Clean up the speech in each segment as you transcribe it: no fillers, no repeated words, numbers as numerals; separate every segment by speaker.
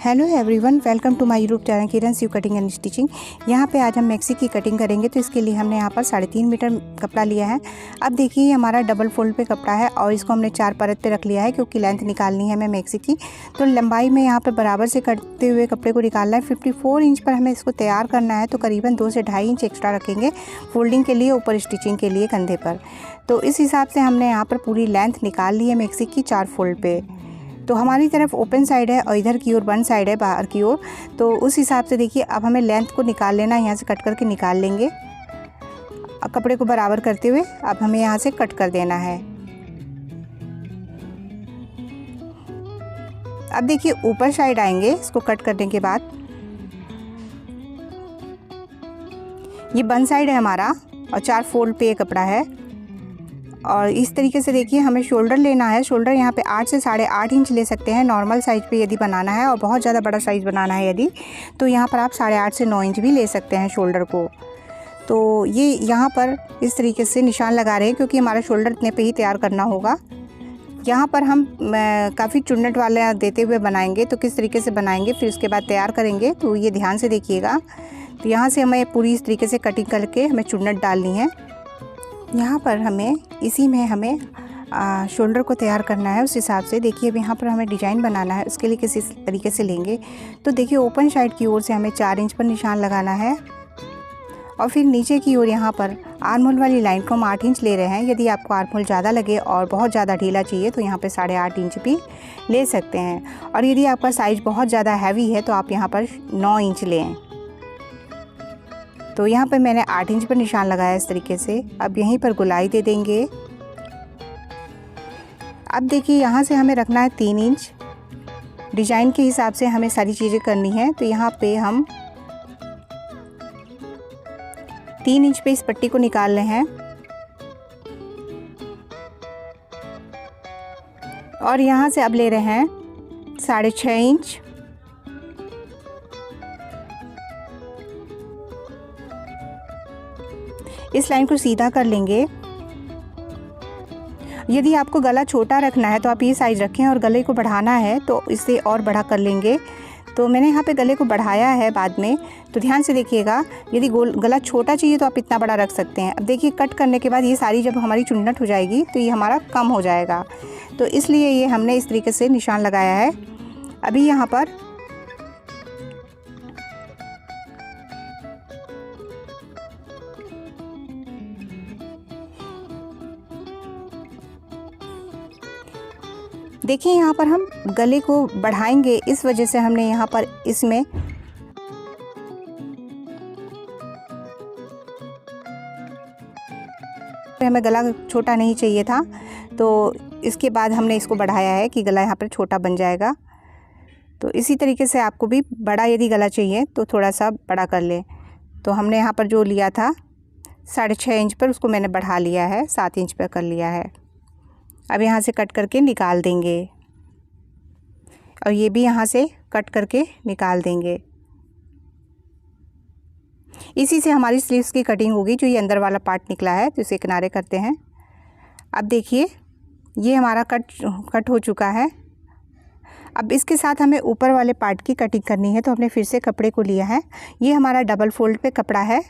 Speaker 1: Hello everyone, welcome to my YouTube channel Kiran U cutting and stitching. यहाँ पे आज हम मैक्सी की कटिंग करेंगे, तो इसके लिए हमने यहाँ पर 3.5 मीटर कपड़ा लिया है। अब देखिए हमारा डबल फोल्ड पे कपड़ा है और इसको हमने 4 परत पे रख लिया है क्योंकि लेंथ निकालनी है हमें मैक्सी की। तो लंबाई में यहाँ पर बराबर से करते हुए कपड़े को निकालना है। 54 इंच पर हमें इसको तैयार करना है, तो करीबन 2 से 2.5 इंच एक्स्ट्रा रखेंगे फोल्डिंग के लिए, ऊपर स्टिचिंग के लिए कंधे पर। तो इस हिसाब से हमने यहाँ पर पूरी लेंथ निकाल ली है मैक्सी की 4 फोल्ड पे। तो हमारी तरफ ओपन साइड है और इधर की ओर बंद साइड है बाहर की ओर। तो उस हिसाब से देखिए अब हमें लेंथ को निकाल लेना है, यहाँ से कट करके निकाल लेंगे। अब कपड़े को बराबर करते हुए अब हमें यहाँ से कट कर देना है। अब देखिए ऊपर साइड आएंगे इसको कट करने के बाद। ये बंद साइड है हमारा और 4 फोल्ड पे ये कपड़ा है। और इस तरीके से देखिए हमें शोल्डर लेना है। शोल्डर यहाँ पे 8 से 8.5 इंच ले सकते हैं नॉर्मल साइज़ पे यदि बनाना है, और बहुत ज़्यादा बड़ा साइज़ बनाना है यदि, तो यहाँ पर आप 8.5 से 9 इंच भी ले सकते हैं शोल्डर को। तो ये यहाँ पर इस तरीके से निशान लगा रहे हैं क्योंकि हमारा शोल्डर इतने पे ही तैयार करना होगा। यहाँ पर हम काफ़ी चुन्नट वाले देते हुए बनाएंगे, तो किस तरीके से बनाएंगे फिर उसके बाद तैयार करेंगे, तो ये ध्यान से देखिएगा। तो यहाँ से हमें पूरी इस तरीके से कटिंग करके हमें चुन्नट डालनी है। यहाँ पर हमें इसी में हमें शोल्डर को तैयार करना है। उस हिसाब से देखिए अब यहाँ पर हमें डिज़ाइन बनाना है, उसके लिए किसी तरीके से लेंगे। तो देखिए ओपन साइड की ओर से हमें 4 इंच पर निशान लगाना है और फिर नीचे की ओर यहाँ पर आर्म होल वाली लाइन को हम 8 इंच ले रहे हैं। यदि आपको आर्म होल ज़्यादा लगे और बहुत ज़्यादा ढीला चाहिए तो यहाँ पर 8.5 इंच भी ले सकते हैं। और यदि आपका साइज़ बहुत ज़्यादा हैवी है तो आप यहाँ पर 9 इंच लें। तो यहाँ पर मैंने 8 इंच पर निशान लगाया इस तरीके से। अब यहीं पर गोलाई दे देंगे। अब देखिए यहाँ से हमें रखना है 3 इंच। डिजाइन के हिसाब से हमें सारी चीज़ें करनी है। तो यहाँ पे हम 3 इंच पे इस पट्टी को निकाल रहे हैं और यहाँ से अब ले रहे हैं 6.5 इंच। इस लाइन को सीधा कर लेंगे। यदि आपको गला छोटा रखना है तो आप ये साइज़ रखें, और गले को बढ़ाना है तो इससे और बड़ा कर लेंगे। तो मैंने यहाँ पे गले को बढ़ाया है बाद में, तो ध्यान से देखिएगा। यदि गला छोटा चाहिए तो आप इतना बड़ा रख सकते हैं। अब देखिए कट करने के बाद ये सारी जब हमारी चुन्नट हो जाएगी तो ये हमारा कम हो जाएगा, तो इसलिए ये हमने इस तरीके से निशान लगाया है। अभी यहाँ पर देखिए यहाँ पर हम गले को बढ़ाएंगे, इस वजह से हमने यहाँ पर इसमें हमें गला छोटा नहीं चाहिए था, तो इसके बाद हमने इसको बढ़ाया है कि गला यहाँ पर छोटा बन जाएगा। तो इसी तरीके से आपको भी बड़ा यदि गला चाहिए तो थोड़ा सा बड़ा कर ले। तो हमने यहाँ पर जो लिया था 6.5 इंच पर, उसको मैंने बढ़ा लिया है, 7 इंच पर कर लिया है। अब यहाँ से कट करके निकाल देंगे और ये भी यहाँ से कट करके निकाल देंगे। इसी से हमारी स्लीव्स की कटिंग होगी। जो ये अंदर वाला पार्ट निकला है तो इसे किनारे करते हैं। अब देखिए ये हमारा कट हो चुका है। अब इसके साथ हमें ऊपर वाले पार्ट की कटिंग करनी है, तो हमने फिर से कपड़े को लिया है। ये हमारा डबल फोल्ड पे कपड़ा है।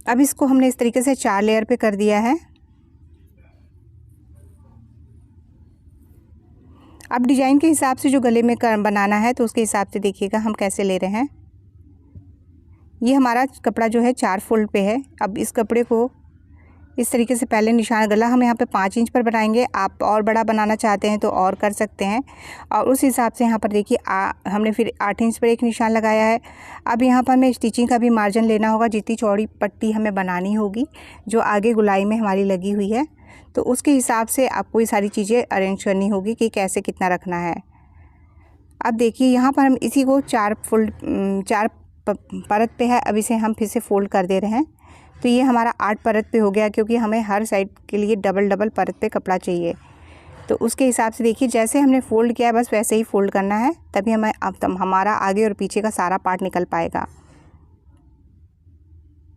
Speaker 1: अब इसको हमने इस तरीके से 4 लेयर पे कर दिया है। अब डिजाइन के हिसाब से जो गले में बनाना है तो उसके हिसाब से देखिएगा हम कैसे ले रहे हैं। ये हमारा कपड़ा जो है 4 फोल्ड पे है। अब इस कपड़े को इस तरीके से पहले निशान, गला हम यहाँ पे 5 इंच पर बनाएंगे। आप और बड़ा बनाना चाहते हैं तो और कर सकते हैं। और उस हिसाब से यहाँ पर देखिए हमने फिर 8 इंच पर एक निशान लगाया है। अब यहाँ पर हमें स्टिचिंग का भी मार्जिन लेना होगा, जितनी चौड़ी पट्टी हमें बनानी होगी जो आगे गुलाई में हमारी लगी हुई है, तो उसके हिसाब से आपको ये सारी चीज़ें अरेंज करनी होगी कि कैसे कितना रखना है। अब देखिए यहाँ पर हम इसी को 4 परत पे है। अब इसे हम फिर से फोल्ड कर दे रहे हैं, तो ये हमारा 8 परत पे हो गया, क्योंकि हमें हर साइड के लिए डबल परत पे कपड़ा चाहिए। तो उसके हिसाब से देखिए जैसे हमने फ़ोल्ड किया है बस वैसे ही फ़ोल्ड करना है, तभी हमें हमारा आगे और पीछे का सारा पार्ट निकल पाएगा।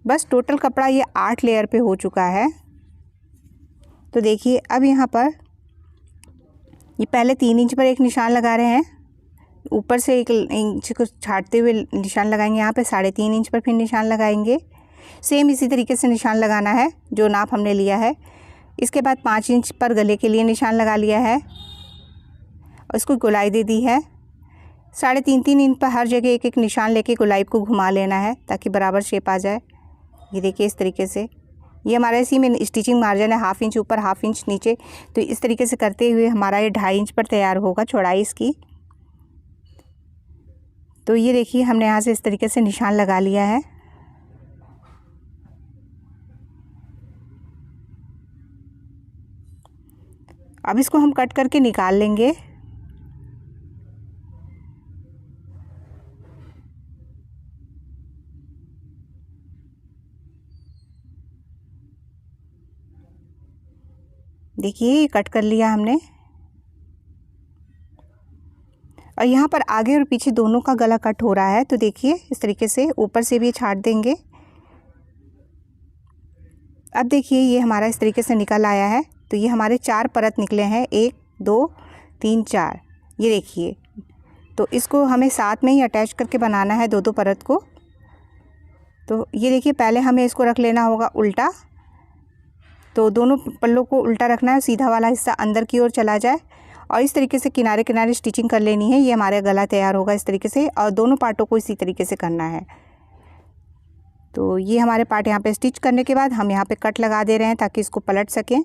Speaker 1: बस टोटल कपड़ा ये 8 लेयर पे हो चुका है। तो देखिए अब यहाँ पर ये पहले 3 इंच पर एक निशान लगा रहे हैं, ऊपर से 1 इंच को छाटते हुए निशान लगाएंगे। यहाँ पे 3.5 इंच पर फिर निशान लगाएंगे। सेम इसी तरीके से निशान लगाना है जो नाप हमने लिया है। इसके बाद 5 इंच पर गले के लिए निशान लगा लिया है और इसको गोलाई दे दी है। 3.5 इंच पर हर जगह एक एक निशान लेके गोलाई को घुमा लेना है ताकि बराबर शेप आ जाए। ये देखिए इस तरीके से। ये हमारा इसी में स्टिचिंग मार्जिन है, 1/2 इंच ऊपर 1/2 इंच नीचे। तो इस तरीके से करते हुए हमारा ये 2.5 इंच पर तैयार होगा चौड़ाई इसकी। तो ये देखिए हमने यहाँ से इस तरीके से निशान लगा लिया है। अब इसको हम कट करके निकाल लेंगे। देखिए कट कर लिया हमने। और यहाँ पर आगे और पीछे दोनों का गला कट हो रहा है। तो देखिए इस तरीके से ऊपर से भी छाट देंगे। अब देखिए ये हमारा इस तरीके से निकल आया है। तो ये हमारे 4 परत निकले हैं, 1 2 3 4। ये देखिए, तो इसको हमें साथ में ही अटैच करके बनाना है 2-2 परत को। तो ये देखिए पहले हमें इसको रख लेना होगा उल्टा। तो दोनों पल्लों को उल्टा रखना है, सीधा वाला हिस्सा अंदर की ओर चला जाए और इस तरीके से किनारे किनारे स्टिचिंग कर लेनी है। ये हमारा गला तैयार होगा इस तरीके से और दोनों पार्टों को इसी तरीके से करना है। तो ये हमारे पार्ट यहाँ पे स्टिच करने के बाद हम यहाँ पे कट लगा दे रहे हैं ताकि इसको पलट सकें।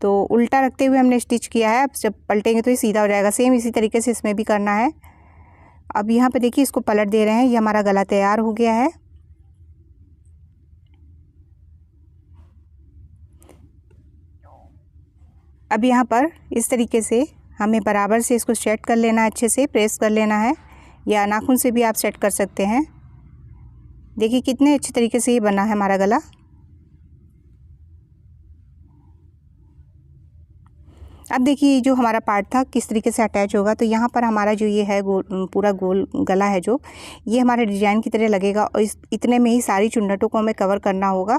Speaker 1: तो उल्टा रखते हुए हमने स्टिच किया है, अब जब पलटेंगे तो ये सीधा हो जाएगा। सेम इसी तरीके से इसमें भी करना है। अब यहाँ पे देखिए इसको पलट दे रहे हैं। ये हमारा गला तैयार हो गया है। अब यहाँ पर इस तरीके से हमें बराबर से इसको सेट कर लेना है, अच्छे से प्रेस कर लेना है, या नाखून से भी आप सेट कर सकते हैं। देखिए कितने अच्छे तरीके से ये बना है हमारा गला। अब देखिए जो हमारा पार्ट था किस तरीके से अटैच होगा। तो यहाँ पर हमारा जो ये है पूरा गोल गला है, जो ये हमारे डिजाइन की तरह लगेगा और इतने में ही सारी चुन्नटों को हमें कवर करना होगा।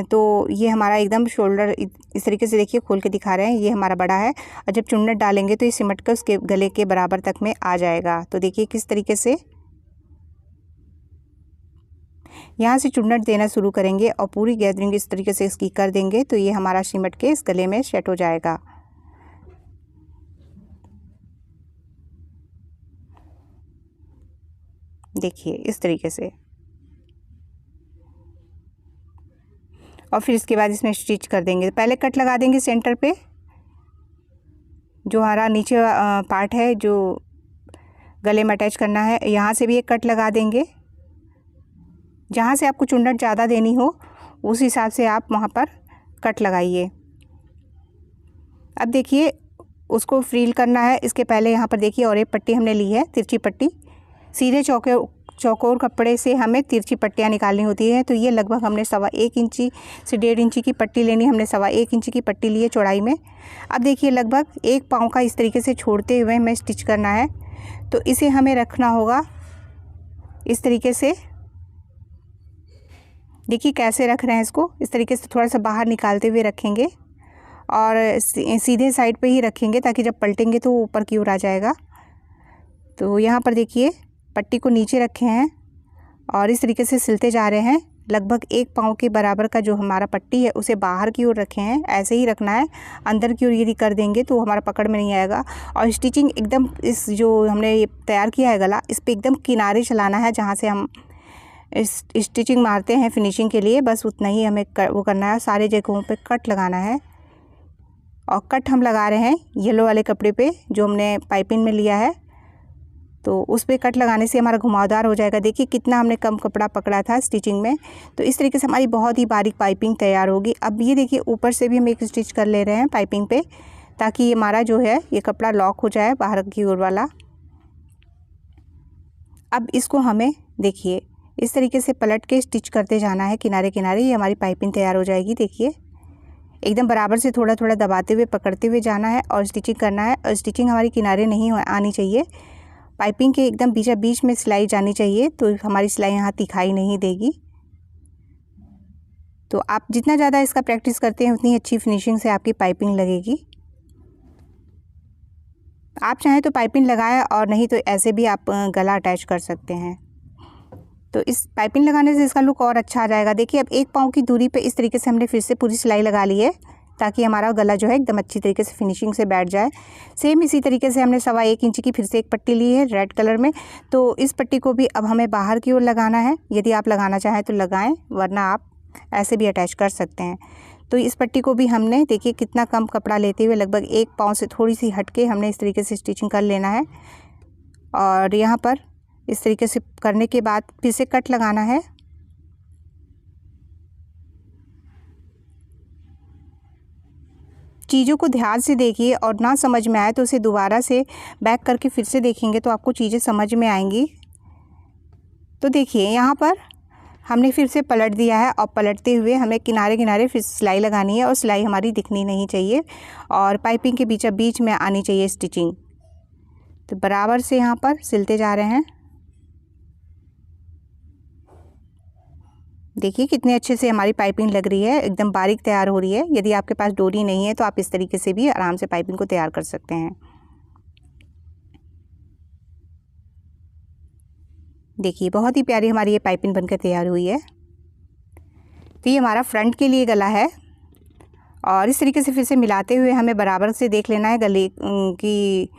Speaker 1: तो ये हमारा एकदम शोल्डर इस तरीके से देखिए खोल के दिखा रहे हैं, ये हमारा बड़ा है और जब चुन्नट डालेंगे तो ये सिमट कर उसके गले के बराबर तक में आ जाएगा। तो देखिए किस तरीके से यहाँ से चुन्नट देना शुरू करेंगे और पूरी गैदरिंग इस तरीके से इसकी कर देंगे तो ये हमारा सिमट के इस गले में सेट हो जाएगा। देखिए इस तरीके से। और फिर इसके बाद इसमें स्टिच कर देंगे। पहले कट लगा देंगे सेंटर पे, जो हमारा नीचे पार्ट है जो गले में अटैच करना है, यहाँ से भी एक कट लगा देंगे। जहाँ से आपको चुन्नट ज़्यादा देनी हो उस हिसाब से आप वहाँ पर कट लगाइए। अब देखिए उसको फ्रील करना है। इसके पहले यहाँ पर देखिए और एक पट्टी हमने ली है, तिरछी पट्टी। सीधे चौकोर कपड़े से हमें तिरछी पट्टियाँ निकालनी होती है। तो ये लगभग हमने 1.25 इंची से 1.5 इंची की पट्टी लेनी। हमने 1.25 इंची की पट्टी ली है चौड़ाई में। अब देखिए लगभग 1 पाँव का इस तरीके से छोड़ते हुए हमें स्टिच करना है। तो इसे हमें रखना होगा इस तरीके से। देखिए कैसे रख रहे हैं इसको, इस तरीके से थोड़ा सा बाहर निकालते हुए रखेंगे और सीधे साइड पे ही रखेंगे ताकि जब पलटेंगे तो ऊपर की ओर आ जाएगा। तो यहाँ पर देखिए पट्टी को नीचे रखे हैं और इस तरीके से सिलते जा रहे हैं। लगभग 1 पाँव के बराबर का जो हमारा पट्टी है उसे बाहर की ओर रखे हैं, ऐसे ही रखना है। अंदर की ओर यदि कर देंगे तो हमारा पकड़ में नहीं आएगा। और स्टिचिंग एकदम इस जो हमने ये तैयार किया है गला, इस पर एकदम किनारे चलाना है जहाँ से हम इस स्टिचिंग मारते हैं फिनिशिंग के लिए, बस उतना ही हमें वो करना है। सारे जगहों पे कट लगाना है और कट हम लगा रहे हैं येलो वाले कपड़े पे जो हमने पाइपिंग में लिया है। तो उस पर कट लगाने से हमारा घुमावदार हो जाएगा। देखिए कितना हमने कम कपड़ा पकड़ा था स्टिचिंग में। तो इस तरीके से हमारी बहुत ही बारीक पाइपिंग तैयार होगी। अब ये देखिए ऊपर से भी हम एक स्टिच कर ले रहे हैं पाइपिंग पे ताकि ये हमारा जो है ये कपड़ा लॉक हो जाए बाहर की ओर वाला। अब इसको हमें देखिए इस तरीके से पलट के स्टिच करते जाना है किनारे किनारे। ये हमारी पाइपिंग तैयार हो जाएगी। देखिए एकदम बराबर से थोड़ा थोड़ा दबाते हुए पकड़ते हुए जाना है और स्टिचिंग करना है। और स्टिचिंग हमारी किनारे नहीं आनी चाहिए, पाइपिंग के एकदम बीच में सिलाई जानी चाहिए, तो हमारी सिलाई यहाँ दिखाई नहीं देगी। तो आप जितना ज़्यादा इसका प्रैक्टिस करते हैं उतनी अच्छी फिनिशिंग से आपकी पाइपिंग लगेगी। आप चाहें तो पाइपिंग लगाएं और नहीं तो ऐसे भी आप गला अटैच कर सकते हैं। तो इस पाइपिंग लगाने से इसका लुक और अच्छा आ जाएगा। देखिए अब 1 पाँव की दूरी पे इस तरीके से हमने फिर से पूरी सिलाई लगा ली है, ताकि हमारा गला जो है एकदम अच्छी तरीके से फिनिशिंग से बैठ जाए। सेम इसी तरीके से हमने 1.25 इंच की फिर से एक पट्टी ली है रेड कलर में। तो इस पट्टी को भी अब हमें बाहर की ओर लगाना है। यदि आप लगाना चाहें तो लगाएं, वरना आप ऐसे भी अटैच कर सकते हैं। तो इस पट्टी को भी हमने देखिए कितना कम कपड़ा लेते हुए लगभग 1 पाँव से थोड़ी सी हट के हमने इस तरीके से स्टिचिंग कर लेना है। और यहाँ पर इस तरीके से करने के बाद फिर से कट लगाना है। चीज़ों को ध्यान से देखिए और ना समझ में आए तो उसे दोबारा से बैक करके फिर से देखेंगे तो आपको चीज़ें समझ में आएंगी। तो देखिए यहाँ पर हमने फिर से पलट दिया है और पलटते हुए हमें किनारे किनारे फिर सिलाई लगानी है और सिलाई हमारी दिखनी नहीं चाहिए और पाइपिंग के बीच में आनी चाहिए स्टिचिंग। तो बराबर से यहाँ पर सिलते जा रहे हैं। देखिए कितने अच्छे से हमारी पाइपिंग लग रही है, एकदम बारीक तैयार हो रही है। यदि आपके पास डोरी नहीं है तो आप इस तरीके से भी आराम से पाइपिंग को तैयार कर सकते हैं। देखिए बहुत ही प्यारी हमारी ये पाइपिंग बनकर तैयार हुई है। तो ये हमारा फ्रंट के लिए गला है और इस तरीके से फिर से मिलाते हुए हमें बराबर से देख लेना है गले की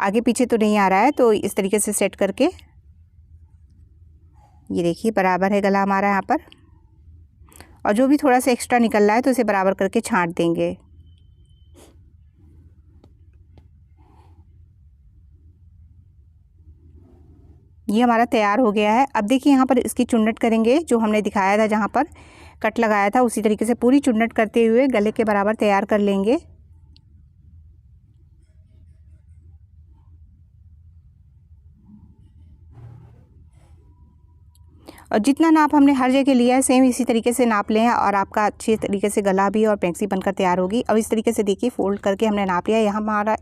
Speaker 1: आगे पीछे तो नहीं आ रहा है। तो इस तरीके से सेट करके ये देखिए बराबर है गला हमारा यहाँ पर। और जो भी थोड़ा सा एक्स्ट्रा निकल रहा है तो इसे बराबर करके छांट देंगे। ये हमारा तैयार हो गया है। अब देखिए यहाँ पर इसकी चुन्नट करेंगे, जो हमने दिखाया था जहाँ पर कट लगाया था उसी तरीके से पूरी चुन्नट करते हुए गले के बराबर तैयार कर लेंगे। और जितना नाप हमने हर जगह लिया है सेम इसी तरीके से नाप लें और आपका अच्छी तरीके से गला भी और मैक्सी बनकर तैयार होगी। अब इस तरीके से देखिए फोल्ड करके हमने नाप लिया। यहाँ हमारा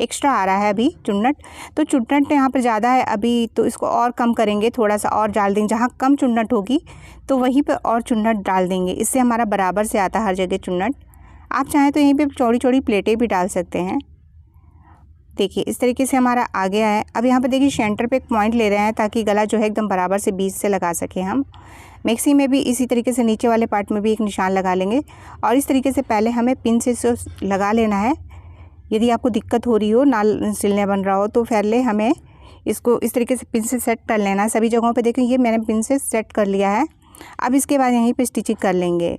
Speaker 1: एक्स्ट्रा आ रहा है अभी चुन्नट, तो चुन्नट यहाँ पर ज़्यादा है अभी, तो इसको और कम करेंगे, थोड़ा सा और डाल देंगे। जहाँ कम चुन्नट होगी तो वहीं पर और चुन्नट डाल देंगे, इससे हमारा बराबर से आता है हर जगह चुन्नट। आप चाहें तो यहीं पर चौड़ी चौड़ी प्लेटें भी डाल सकते हैं। देखिए इस तरीके से हमारा आ गया है। अब यहाँ पे देखिए सेंटर पे एक पॉइंट ले रहे हैं ताकि गला जो है एकदम बराबर से बीच से लगा सके हम। मैक्सी में भी इसी तरीके से नीचे वाले पार्ट में भी एक निशान लगा लेंगे और इस तरीके से पहले हमें पिन से लगा लेना है। यदि आपको दिक्कत हो रही हो, ना सिलने बन रहा हो, तो पहले हमें इसको इस तरीके से पिन से सेट कर लेना है सभी जगहों पर। देखिए ये मैंने पिन से सेट कर लिया है। अब इसके बाद यहीं पर स्टिचिंग कर लेंगे।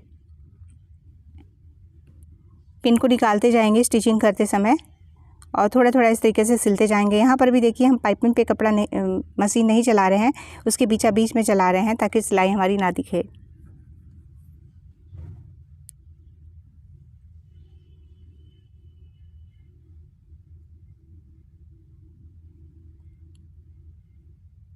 Speaker 1: पिन को निकालते जाएंगे स्टिचिंग करते समय और थोड़ा थोड़ा इस तरीके से सिलते जाएंगे। यहाँ पर भी देखिए हम पाइपिंग पे कपड़ा मशीन नहीं चला रहे हैं, उसके बीच में चला रहे हैं ताकि सिलाई हमारी ना दिखे।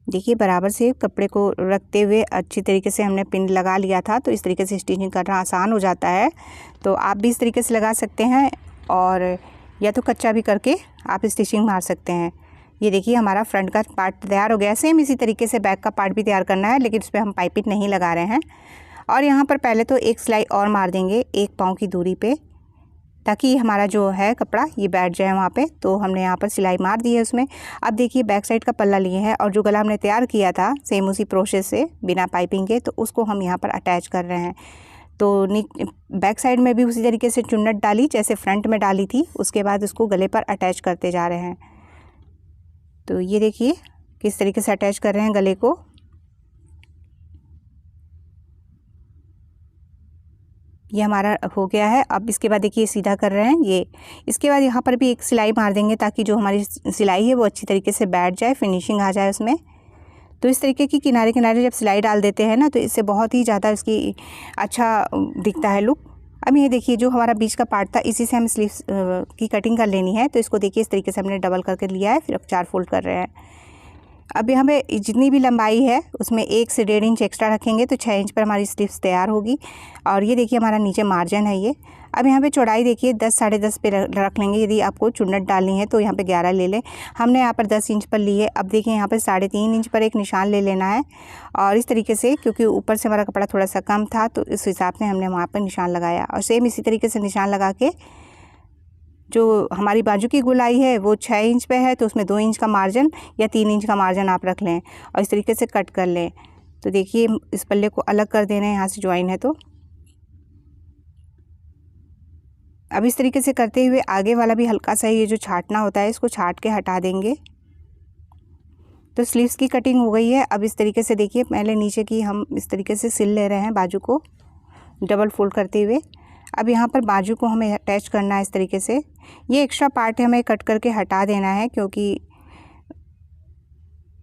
Speaker 1: देखिए बराबर से कपड़े को रखते हुए अच्छी तरीके से हमने पिन लगा लिया था, तो इस तरीके से स्टिचिंग करना आसान हो जाता है। तो आप भी इस तरीके से लगा सकते हैं और या तो कच्चा भी करके आप स्टिचिंग मार सकते हैं। ये देखिए हमारा फ्रंट का पार्ट तैयार हो गया है। सेम इसी तरीके से बैक का पार्ट भी तैयार करना है, लेकिन इस पर हम पाइपिंग नहीं लगा रहे हैं। और यहाँ पर पहले तो एक सिलाई और मार देंगे 1 पाँव की दूरी पे, ताकि हमारा जो है कपड़ा ये बैठ जाए वहाँ पे। तो हमने यहाँ पर सिलाई मार दी है उसमें। अब देखिए बैक साइड का पल्ला लिए हैं और जो गला हमने तैयार किया था सेम उसी प्रोसेस से बिना पाइपिंग के, तो उसको हम यहाँ पर अटैच कर रहे हैं। तो बैक साइड में भी उसी तरीके से चुन्नट डाली जैसे फ्रंट में डाली थी, उसके बाद उसको गले पर अटैच करते जा रहे हैं। तो ये देखिए किस तरीके से अटैच कर रहे हैं गले को। ये हमारा हो गया है। अब इसके बाद देखिए सीधा कर रहे हैं ये। इसके बाद यहाँ पर भी एक सिलाई मार देंगे ताकि जो हमारी सिलाई है वो अच्छी तरीके से बैठ जाए, फिनिशिंग आ जाए उसमें। तो इस तरीके की किनारे किनारे जब सिलाई डाल देते हैं ना, तो इससे बहुत ही ज़्यादा इसकी अच्छा दिखता है लुक। अब ये देखिए जो हमारा बीच का पार्ट था इसी से हम स्लीव्स की कटिंग कर लेनी है। तो इसको देखिए इस तरीके से हमने डबल करके लिया है, फिर अब 4 फोल्ड कर रहे हैं। अब यहाँ पे जितनी भी लंबाई है उसमें 1 से 1.5 इंच एक्स्ट्रा रखेंगे तो 6 इंच पर हमारी स्लीव्स तैयार होगी। और ये देखिए हमारा नीचे मार्जिन है ये। अब यहाँ पे चौड़ाई देखिए 10 साढ़े 10 पे रख लेंगे। यदि आपको चुन्नट डालनी है तो यहाँ पे 11 ले लें। हमने यहाँ पर 10 इंच पर ली है। अब देखिए यहाँ पर 3.5 इंच पर एक निशान ले लेना है और इस तरीके से, क्योंकि ऊपर से हमारा कपड़ा थोड़ा सा कम था तो इस हिसाब से हमने वहाँ पर निशान लगाया। और सेम इसी तरीके से निशान लगा के जो हमारी बाजू की गोलाई है वो 6 इंच पे है, तो उसमें 2 इंच का मार्जिन या 3 इंच का मार्जिन आप रख लें और इस तरीके से कट कर लें। तो देखिए इस पल्ले को अलग कर देना है, यहाँ से ज्वाइन है तो अब इस तरीके से करते हुए आगे वाला भी हल्का सा ये जो छाटना होता है इसको छाट के हटा देंगे। तो स्लीव्स की कटिंग हो गई है। अब इस तरीके से देखिए पहले नीचे की हम इस तरीके से सिल ले रहे हैं बाजू को डबल फोल्ड करते हुए। अब यहाँ पर बाजू को हमें अटैच करना है इस तरीके से। ये एक्स्ट्रा पार्ट है हमें कट करके हटा देना है, क्योंकि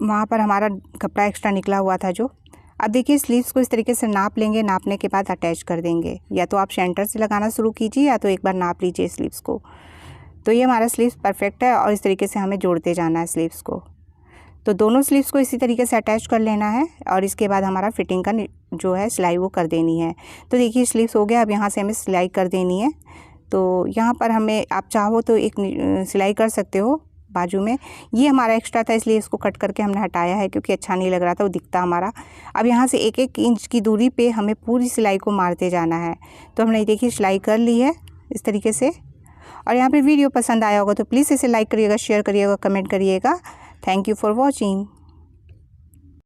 Speaker 1: वहाँ पर हमारा कपड़ा एक्स्ट्रा निकला हुआ था जो। अब देखिए स्लीव्स को इस तरीके से नाप लेंगे, नापने के बाद अटैच कर देंगे। या तो आप सेंटर से लगाना शुरू कीजिए या तो एक बार नाप लीजिए स्लीव्स को। तो ये हमारा स्लीव्स परफेक्ट है और इस तरीके से हमें जोड़ते जाना है स्लीव्स को। तो दोनों स्लीव्स को इसी तरीके से अटैच कर लेना है और इसके बाद हमारा फिटिंग का जो है सिलाई वो कर देनी है। तो देखिए स्लीव्स हो गया, अब यहाँ से हमें सिलाई कर देनी है। तो यहाँ पर हमें आप चाहो तो एक सिलाई कर सकते हो बाजू में। ये हमारा एक्स्ट्रा था इसलिए इसको कट करके हमने हटाया है, क्योंकि अच्छा नहीं लग रहा था वो दिखता हमारा। अब यहाँ से 1-1 इंच की दूरी पे हमें पूरी सिलाई को मारते जाना है। तो हमने देखिए सिलाई कर ली है इस तरीके से। और यहाँ पे वीडियो पसंद आया होगा तो प्लीज़ इसे लाइक करिएगा, शेयर करिएगा, कमेंट करिएगा। Thank you for watching.